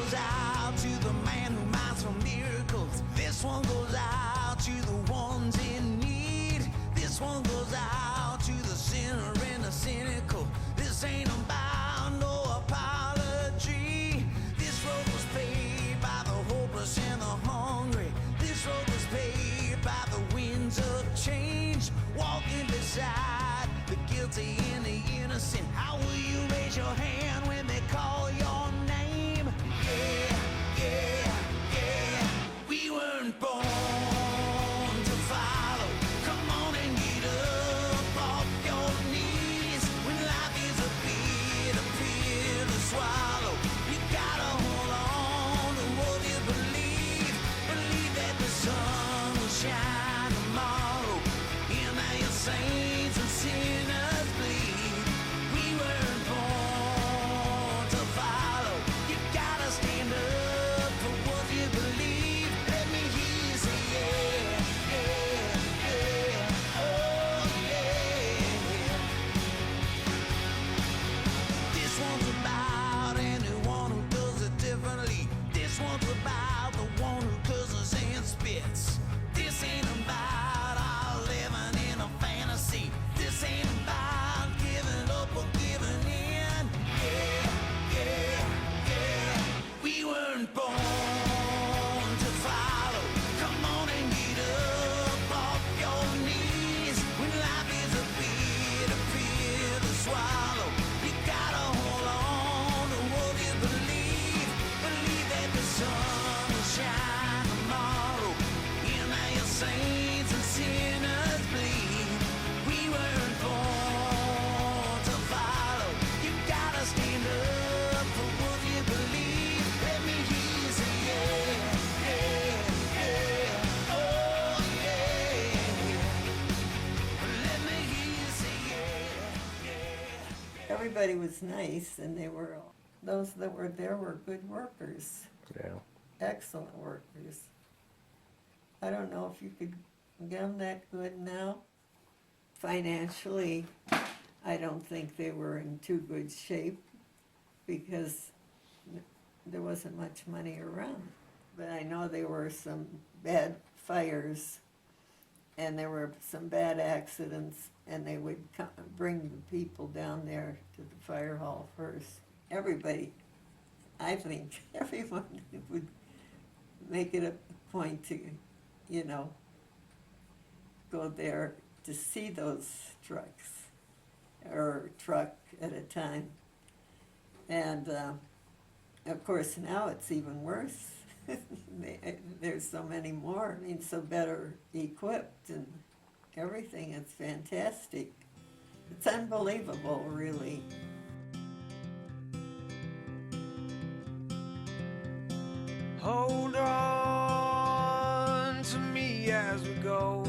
goes out to the man who minds for miracles. This one goes out to the ones in need. This one goes out to the sinner and the cynical. This ain't about no apology. This road was paved by the hopeless and the hungry. This road was paved by the winds of change. Walking beside the guilty and the innocent. How will you raise your hand when they call your name? Yeah, yeah, yeah. We weren't born to follow. Come on and get up off your knees. When life is a pill to swallow, you gotta hold on to what you believe. Believe that the sun will shine tomorrow. And that your saints and sinners bleed. We weren't born to follow. You gotta stand up for what you believe. Let me hear you say yeah, yeah, yeah, oh yeah. This one's about anyone who does it differently. This one's about the one who curses and spits. This ain't about our living in a fantasy. This ain't about giving up or giving in. Yeah, yeah, yeah. We weren't born to follow. Come on and get up off your knees. When life is a pill to swallow, you gotta hold on to what you believe. Believe that the sun will shine tomorrow. And that your saints and sinners bleed. We weren't born to follow. You gotta stand up for what you believe. Let me hear you say yeah, yeah, yeah, oh yeah. Let me hear you say yeah, yeah. Everybody was nice, and those that were there were good workers, Yeah. excellent workers. I don't know if you could get them that good now. Financially, I don't think they were in too good shape because there wasn't much money around. But I know there were some bad fires and there were some bad accidents, and they would bring the people down there to the fire hall first. Everybody, I think everyone would make it a point to, go there to see those trucks, or truck at a time. And of course now it's even worse. There's so many more, so better equipped and everything. It's fantastic. It's unbelievable, really. Hold on to me as we go,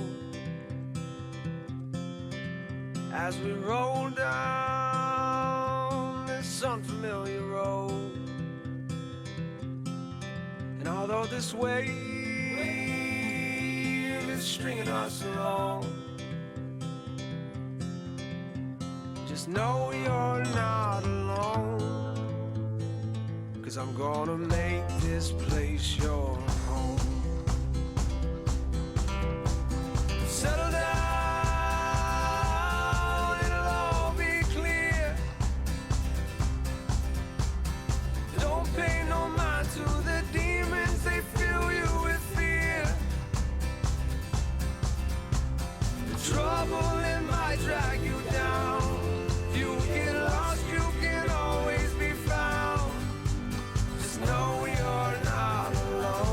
as we roll down this unfamiliar road. And although this wave is stringing us along, just know you're not alone, 'cause I'm gonna make this place your home. Settle down, it'll all be clear. Don't pay no mind to the demons, they fill you with fear. The trouble, it might drag you down. If you get lost, you can always be found. Just know you're not alone.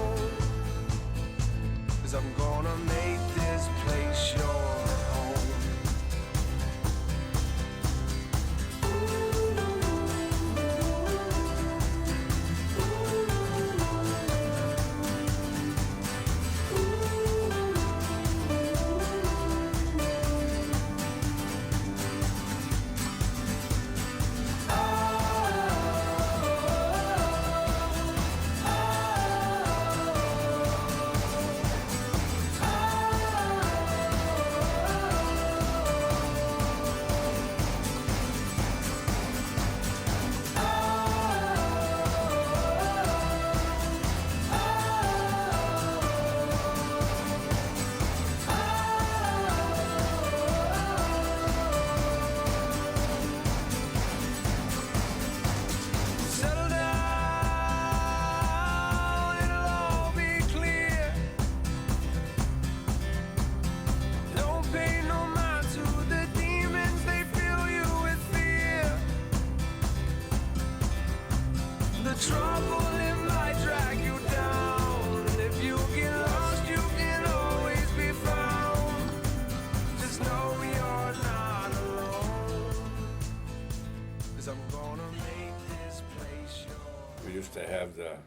We used to have the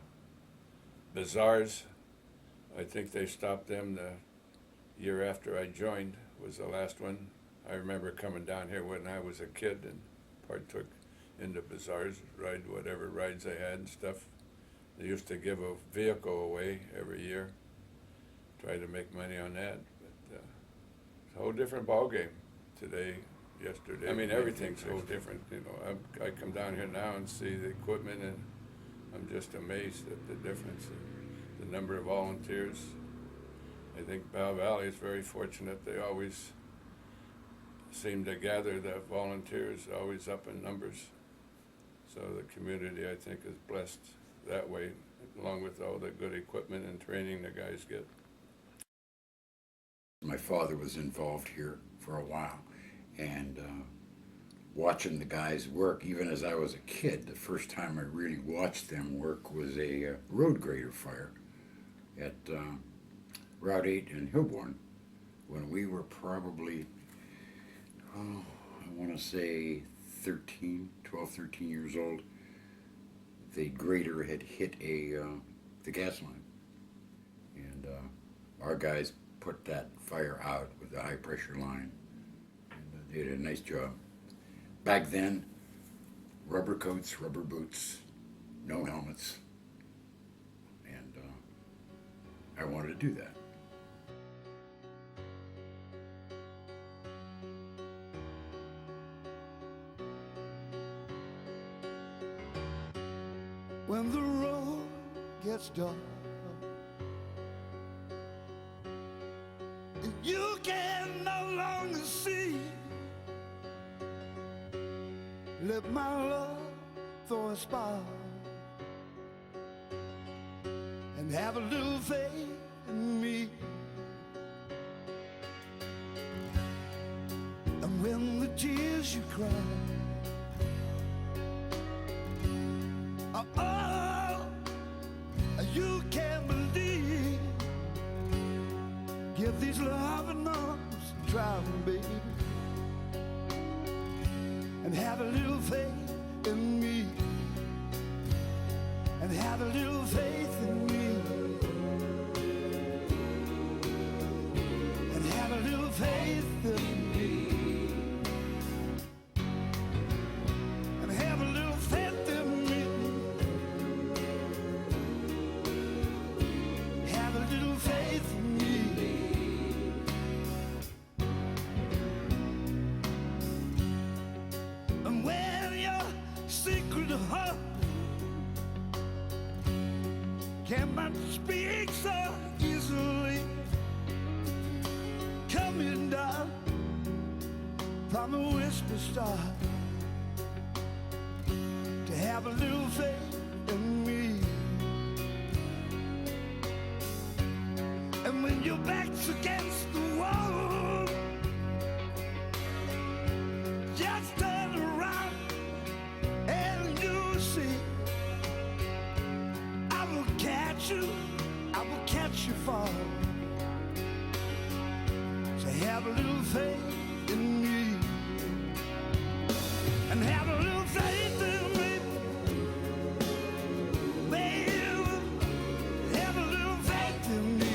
bazaars. I think they stopped them the year after I joined, was the last one. I remember coming down here when I was a kid and partook in the bazaars, ride whatever rides they had and stuff. They used to give a vehicle away every year, try to make money on that. But it's a whole different ballgame today, yesterday. I mean, everything's so different, you know. I come down here now and see the equipment, and I'm just amazed at the difference in the number of volunteers. I think Belle Valley is very fortunate. They always seem to gather the volunteers, always up in numbers. So the community, I think, is blessed that way, along with all the good equipment and training the guys get. My father was involved here for a while, and watching the guys work, even as I was a kid, the first time I really watched them work was a road grader fire at Route 8 in Hilborn, when we were probably, I want to say 12, 13 years old. The grader had hit the gas line, and our guys put that fire out with a high pressure line, and they did a nice job. Back then, rubber coats, rubber boots, no helmets, and I wanted to do that. When the road gets dark and you can no longer see, let my love throw a spark and have a little faith in me. And when the tears you cry all you can believe, give these loving arms a try, baby, and have a little faith in me, and have a little faith in me, and have a little faith in me. Cannot speak so easily, coming down from a whisper star, to have a little faith in me. And when your back's against the wall, just turn around and you'll see I will catch you fall. So have a little faith in me, and have a little faith in me, baby. Have a little faith in me,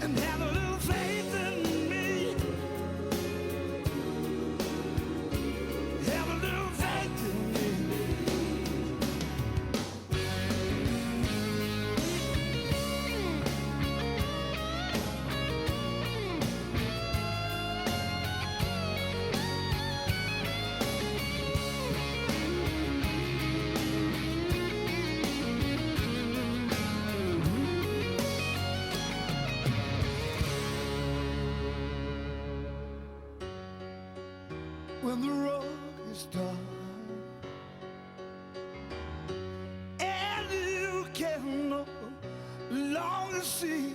and have a little faith in me, have a little faith in me. When the road is dark and you can no longer see,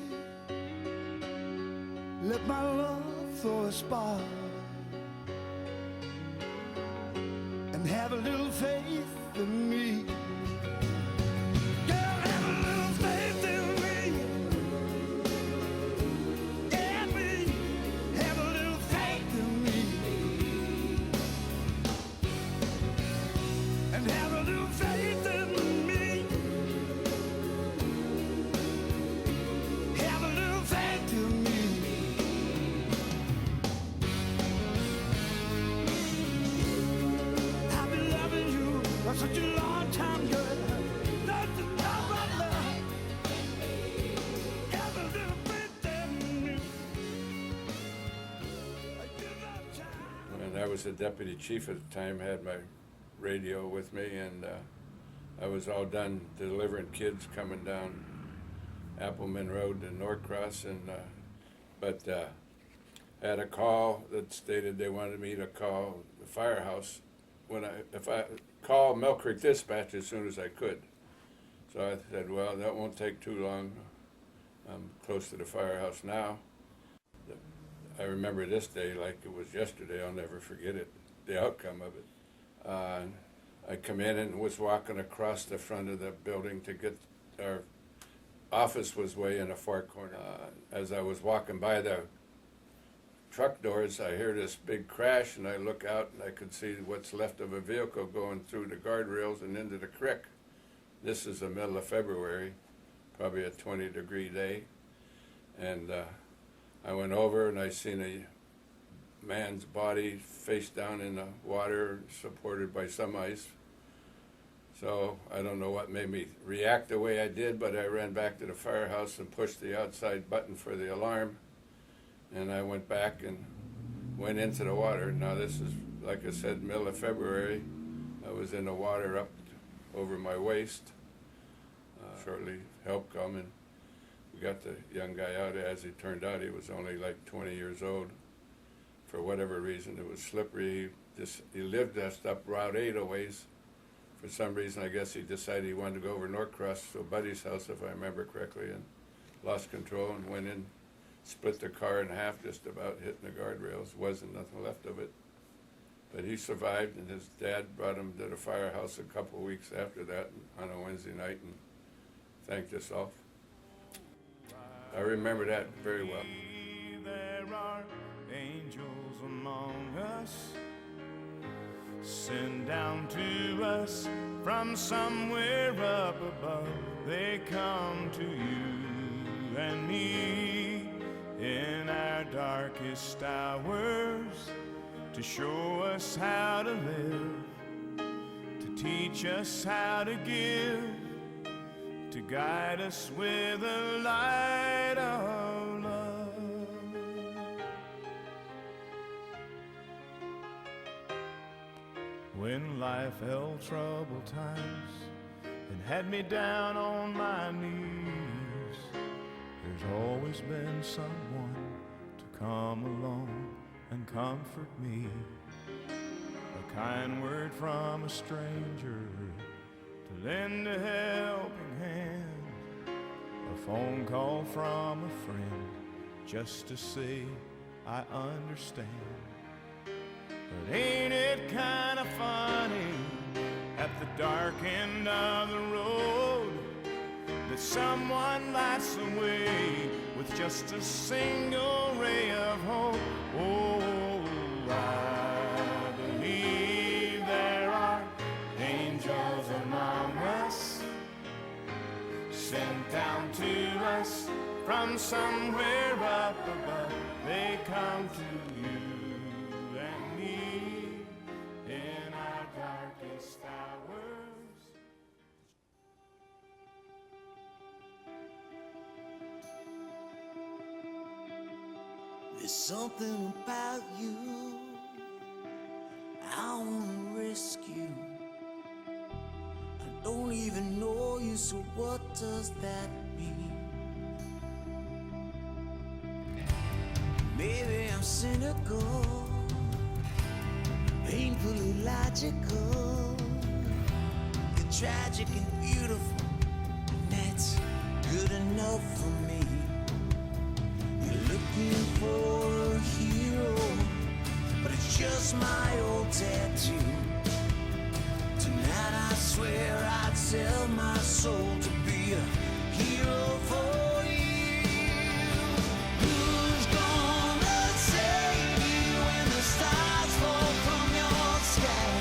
let my love throw a spark and have a little faith in me. Girl, have a little faith in me. And me, have a little faith in me. I was a deputy chief at the time, had my radio with me, and I was all done delivering kids coming down Appleman Road to Norcross, and but had a call that stated they wanted me to call the firehouse if I call Mill Creek Dispatch as soon as I could. So I said, well, that won't take too long. I'm close to the firehouse now. I remember this day like it was yesterday. I'll never forget it, the outcome of it. I come in and was walking across the front of the building to get, our office was way in a far corner. As I was walking by the truck doors, I hear this big crash, and I look out and I could see what's left of a vehicle going through the guardrails and into the creek. This is the middle of February, probably a 20-degree day, and I went over and I seen a man's body face down in the water, supported by some ice. So I don't know what made me react the way I did, but I ran back to the firehouse and pushed the outside button for the alarm, and I went back and went into the water. Now this is, like I said, middle of February. I was in the water up over my waist. Shortly help come, and we got the young guy out. As it turned out, he was only like 20 years old. For whatever reason, it was slippery. He lived just up Route 8 a ways. For some reason, I guess he decided he wanted to go over Norcross to a buddy's house, if I remember correctly, and lost control and went in, split the car in half, just about hitting the guardrails. Wasn't nothing left of it. But he survived, and his dad brought him to the firehouse a couple of weeks after that on a Wednesday night and thanked us all. I remember that very well. There are angels among us, sent down to us from somewhere up above. They come to you and me in our darkest hours to show us how to live, to teach us how to give, to guide us with a light of love. When life held troubled times and had me down on my knees, there's always been someone to come along and comfort me. A kind word from a stranger to lend a helping hand, a phone call from a friend just to say I understand. But ain't it kind of funny at the dark end of the road that someone lights the way with just a single ray of hope? Oh, I believe there are angels among us, sent down to us from somewhere up above. They come to you and me in our darkest hours. There's something about you I wanna rescue. I don't even know you, so what does that mean? Maybe I'm cynical, painfully logical. You're tragic and beautiful, and that's good enough for me. You're looking for a hero, but it's just my old tattoo. Tonight I swear I'd sell my soul to be a hero for you. Who's gonna save you when the stars fall from your sky?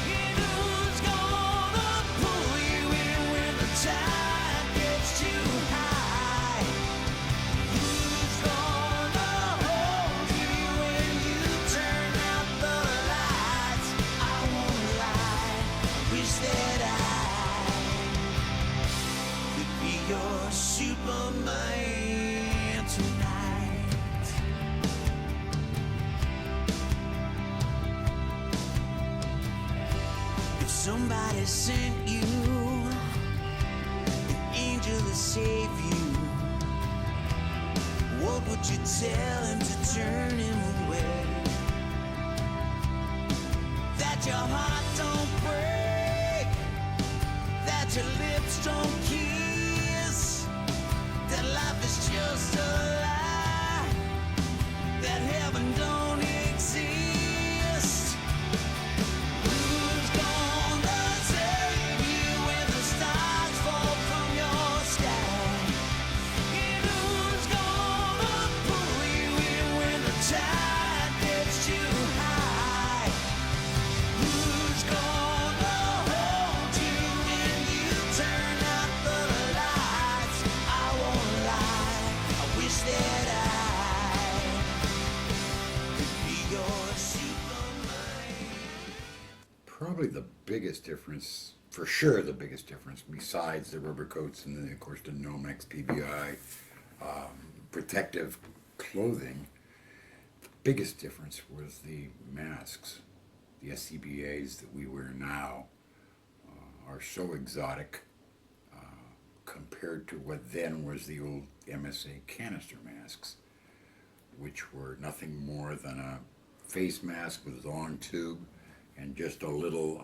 And who's gonna pull you in when the tide gets too high? Who's gonna hold you when you turn out the lights? I won't lie, wish that I could be your somebody sent you an angel to save you, what would you tell him to turn him away? That your heart don't break, that your lips don't kiss, that life is just a lie, that heaven don't exist. Who's gonna save you when the stars fall from your sky? And who's gonna pull you in when the tide gets too high? Who's gonna hold you when you turn out the lights? I won't lie, I wish that I could be your Superman. Probably the biggest difference, for sure the biggest difference, besides the rubber coats and then of course the Nomex PBI protective clothing, the biggest difference was the masks. The SCBAs that we wear now are so exotic compared to what then was the old MSA canister masks, which were nothing more than a face mask with a long tube and just a little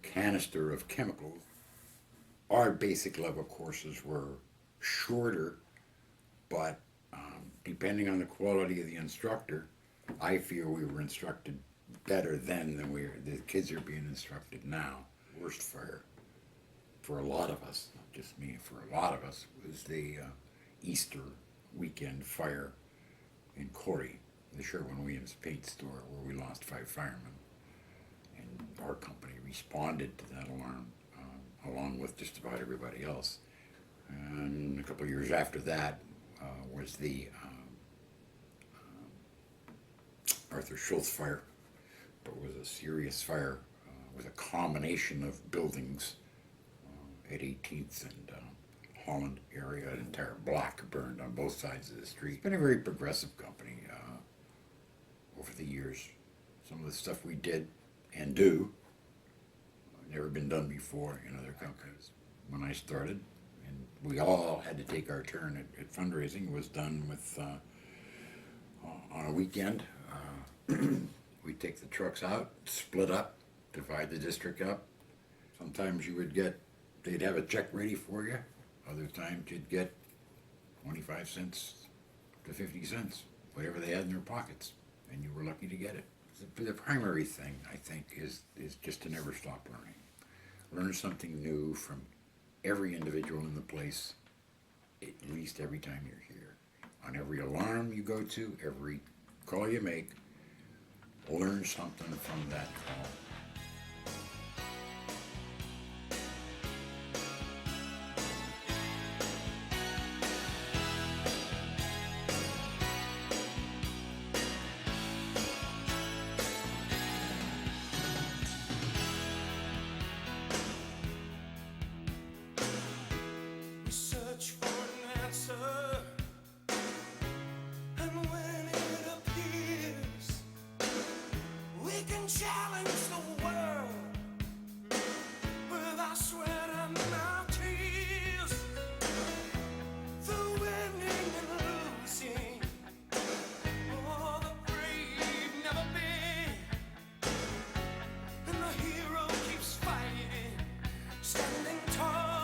canister of chemicals. Our basic level courses were shorter, but depending on the quality of the instructor, I feel we were instructed better then than the kids are being instructed now. Worst fire for a lot of us, not just me, for a lot of us, was the Easter weekend fire in Corey, the Sherwin-Williams paint store, where we lost 5 firemen. And our company responded to that alarm, along with just about everybody else. And a couple of years after that was the Arthur Schultz fire, but was a serious fire with a combination of buildings at 18th and Holland area. An entire block burned on both sides of the street. It's been a very progressive company over the years. Some of the stuff we did and do never been done before in other companies. When I started, and we all had to take our turn at fundraising, was done with on a weekend. We'd take the trucks out, split up, divide the district up. Sometimes you would get, they'd have a check ready for you. Other times you'd get 25 cents to 50 cents, whatever they had in their pockets, and you were lucky to get it. The primary thing, I think, is just to never stop learning. Learn something new from every individual in the place, at least every time you're here. On every alarm you go to, every call you make, learn something from that call. Search for an answer, and when it appears, we can challenge the world with our sweat and our tears. The winning and losing, oh, the brave never beg, and the hero keeps fighting, standing tall.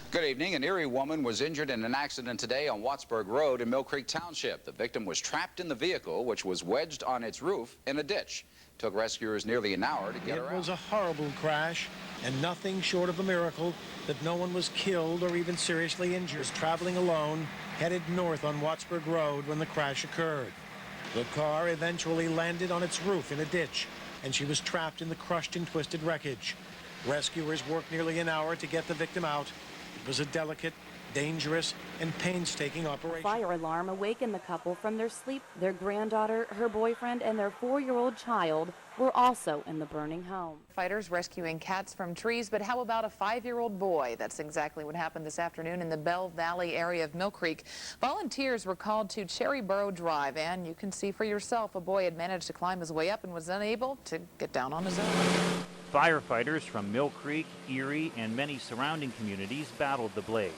Good evening. An Erie woman was injured in an accident today on Wattsburg Road in Mill Creek Township. The victim was trapped in the vehicle, which was wedged on its roof in a ditch. It took rescuers nearly an hour to get her out. It was a horrible crash, and nothing short of a miracle that no one was killed or even seriously injured. She was traveling alone, headed north on Wattsburg Road when the crash occurred. The car eventually landed on its roof in a ditch, and she was trapped in the crushed and twisted wreckage. Rescuers worked nearly an hour to get the victim out. It was a delicate, dangerous, and painstaking operation. A fire alarm awakened the couple from their sleep. Their granddaughter, her boyfriend, and their 4-year-old child were also in the burning home. Fighters rescuing cats from trees, but how about a 5-year-old boy? That's exactly what happened this afternoon in the Belle Valley area of Mill Creek. Volunteers were called to Cherryboro Drive, and you can see for yourself a boy had managed to climb his way up and was unable to get down on his own. Firefighters from Mill Creek, Erie, and many surrounding communities battled the blaze.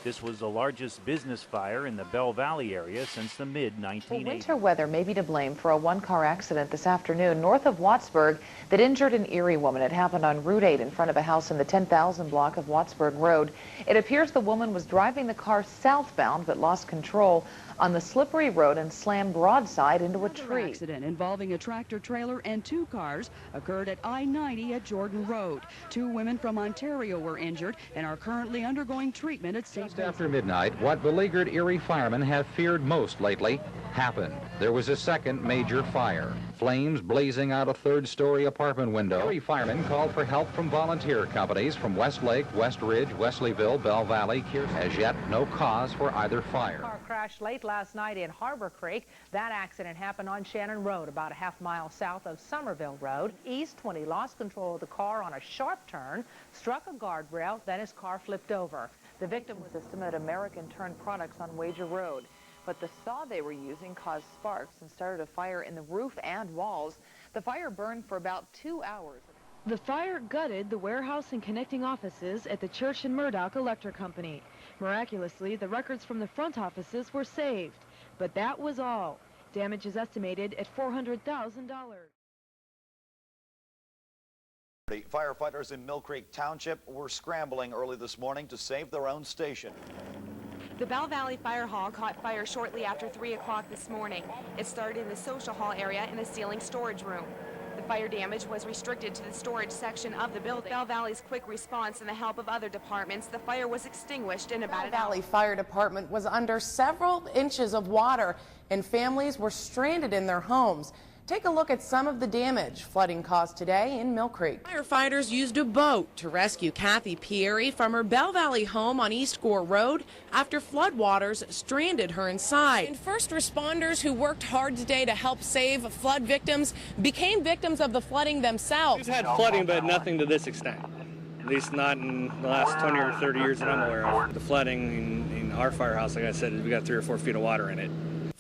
This was the largest business fire in the Belle Valley area since the mid-1980s. Well, winter weather may be to blame for a one-car accident this afternoon north of Wattsburg that injured an Erie woman. It happened on Route 8 in front of a house in the 10,000 block of Wattsburg Road. It appears the woman was driving the car southbound but lost control on the slippery road and slammed broadside into a tree. Another accident involving a tractor trailer and 2 cars occurred at I-90 at Jordan Road. 2 women from Ontario were injured and are currently undergoing treatment at St. Just after midnight, what beleaguered Erie firemen have feared most lately happened. There was a second major fire. Flames blazing out a 3rd-story apartment window. Erie firemen called for help from volunteer companies from Westlake, West Ridge, Wesleyville, Belle Valley. As yet, no cause for either fire. Car crashed late last night in Harbor Creek. That accident happened on Shannon Road, about a half-mile south of Somerville Road. East, when he lost control of the car on a sharp turn, struck a guardrail, then his car flipped over. The victim was system at American Turned Products on Wager Road. But the saw they were using caused sparks and started a fire in the roof and walls. The fire burned for about 2 hours. The fire gutted the warehouse and connecting offices at the Church and Murdoch Electric Company. Miraculously, the records from the front offices were saved. But that was all. Damage is estimated at $400,000. Firefighters in Mill Creek Township were scrambling early this morning to save their own station. The Belle Valley Fire Hall caught fire shortly after 3 o'clock this morning. It started in the social hall area in a ceiling storage room. The fire damage was restricted to the storage section of the building. Belle Valley's quick response and the help of other departments, the fire was extinguished in about an hour. Belle Valley Fire Department was under several inches of water, and families were stranded in their homes. Take a look at some of the damage flooding caused today in Mill Creek. Firefighters used a boat to rescue Kathy Pieri from her Belle Valley home on East Gore Road after floodwaters stranded her inside. And first responders who worked hard today to help save flood victims became victims of the flooding themselves. We've had flooding, but nothing to this extent. At least not in the last 20 or 30 years that I'm aware of. The flooding in our firehouse, like I said, we got 3 or 4 feet of water in it.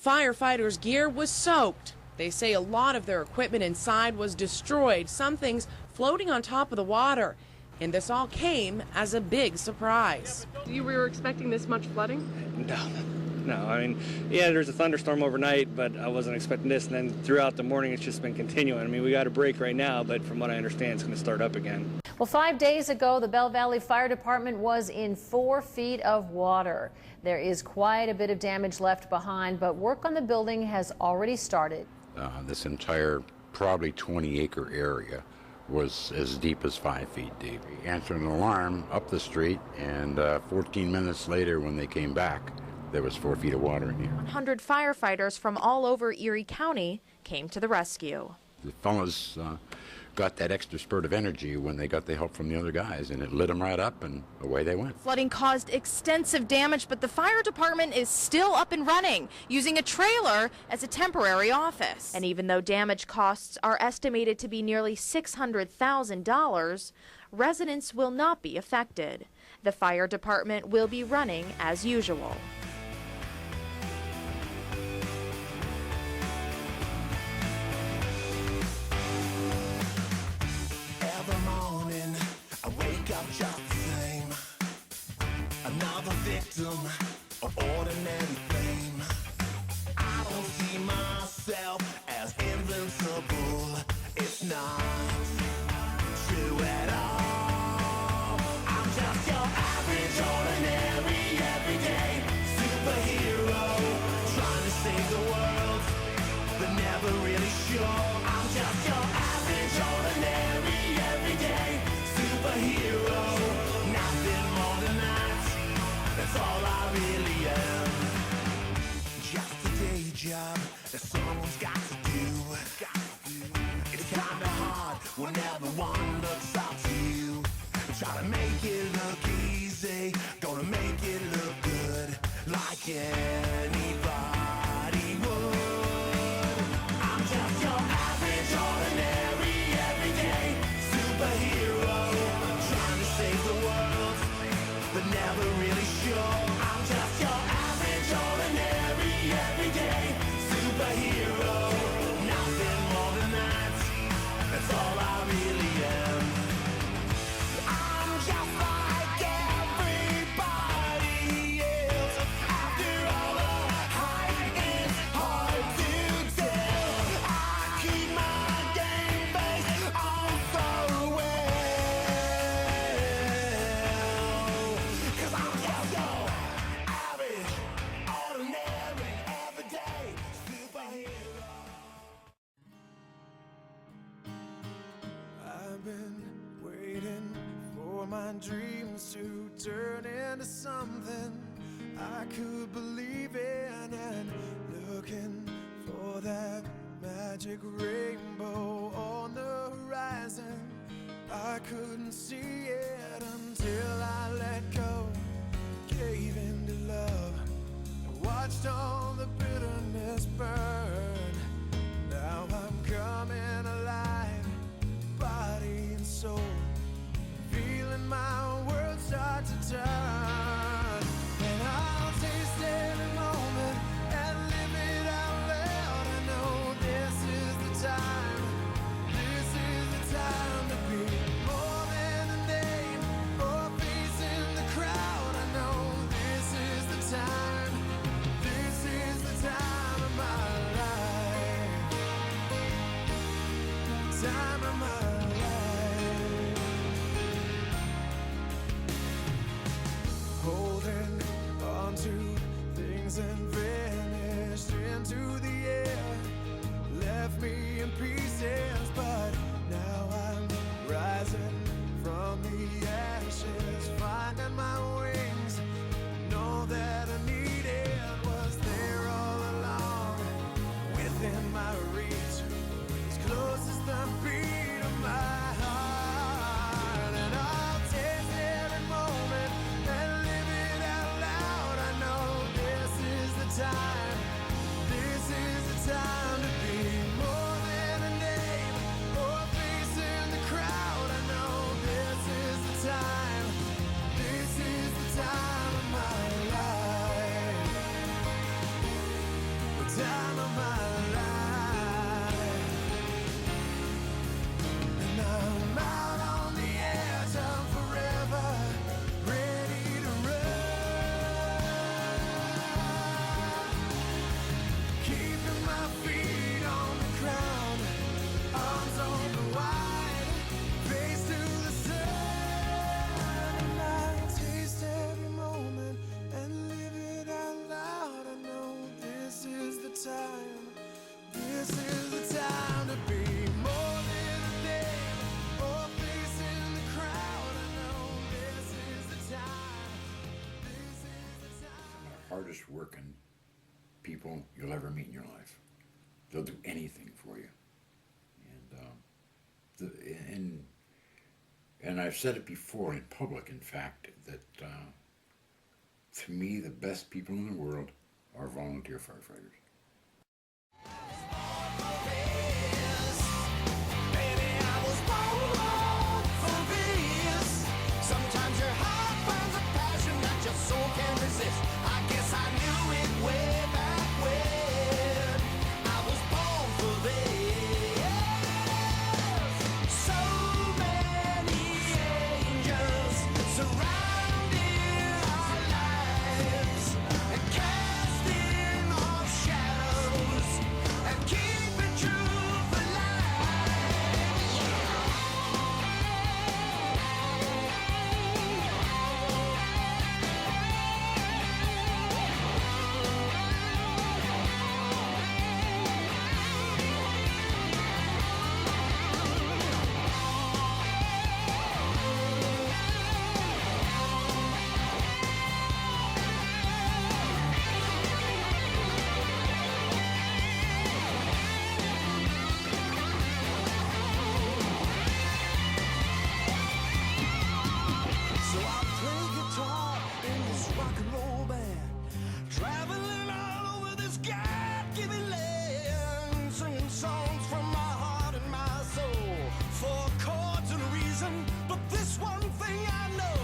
Firefighters' gear was soaked. They say a lot of their equipment inside was destroyed, some things floating on top of the water. And this all came as a big surprise. You were expecting this much flooding? No. I mean, yeah, there's a thunderstorm overnight, but I wasn't expecting this. And then throughout the morning, it's just been continuing. I mean, we got a break right now, but from what I understand, it's going to start up again. Well, 5 days ago, the Belle Valley Fire Department was in 4 feet of water. There is quite a bit of damage left behind, but work on the building has already started. This entire probably 20-acre area was as deep as 5 feet deep. We answered an alarm up the street, and 14 minutes later when they came back, there was 4 feet of water in here. 100 firefighters from all over Erie County came to the rescue. The fellas got that extra spurt of energy when they got the help from the other guys, and it lit them right up, and away they went. Flooding caused extensive damage, but the fire department is still up and running, using a trailer as a temporary office. And even though damage costs are estimated to be nearly $600,000, residents will not be affected. The fire department will be running as usual. Just the same, another victim of ordinary fame. I don't see myself as invincible. It's not true at all. whenever one looks up to you. Try to make it look easy, gonna make it look good, like anybody would. I'm just your average, ordinary, everyday superhero, trying to save the world, but never really sure. I'm just your average, ordinary, everyday superhero. Nothing more than that, that's all I really am. I'm just like everybody else. After all the hype, it's hard to tell. I keep my game face on so well. 'Cause I'm just your average, ordinary, everyday superhero. I've been waiting for my dreams to turn into something I could believe in, and looking for that magic rainbow on the horizon. I couldn't see it until I let go, gave in to love, watched all the bitterness burn. Now I'm coming alive, body and soul, feeling my world start to turn. And I'll taste every moment and live it out loud. I know this is the time, this is the time to be more than a name or a face in the crowd. I know this is the time, this is the time of my life, time of my life. Holding on to things and vanished into the air, left me in pieces, but now I'm rising from the ashes, finding my wings. Know that I needed was there all along, within my reach, as close as the beat of my heart. And I'll taste every moment and live it out loud. I know this is the time, this is the time to be more than a name or a face in the crowd. I know this is the time, this is the time of my life, the time of my life. And I'm out on the edge of forever, ready to run, keeping my feet on the ground, arms open wide, face to the sun. And I'll taste every moment and live it out loud. I know this is the time, this is the time to be more than a name or a face in the crowd. I know this is the time, this is the time. The hardest working people you'll ever meet in your life. They'll do anything for you. And I've said it before in public, in fact, that to me the best people in the world are volunteer firefighters. Baby, I was born for this. Sometimes your heart finds a passion that your soul can't resist. I guess I knew it way back when. I was born for this. So many angels surrounding our lives and casting off shadows and keeping true this God-given land, singing songs from my heart and my soul, for chords and reason. But this one thing I know.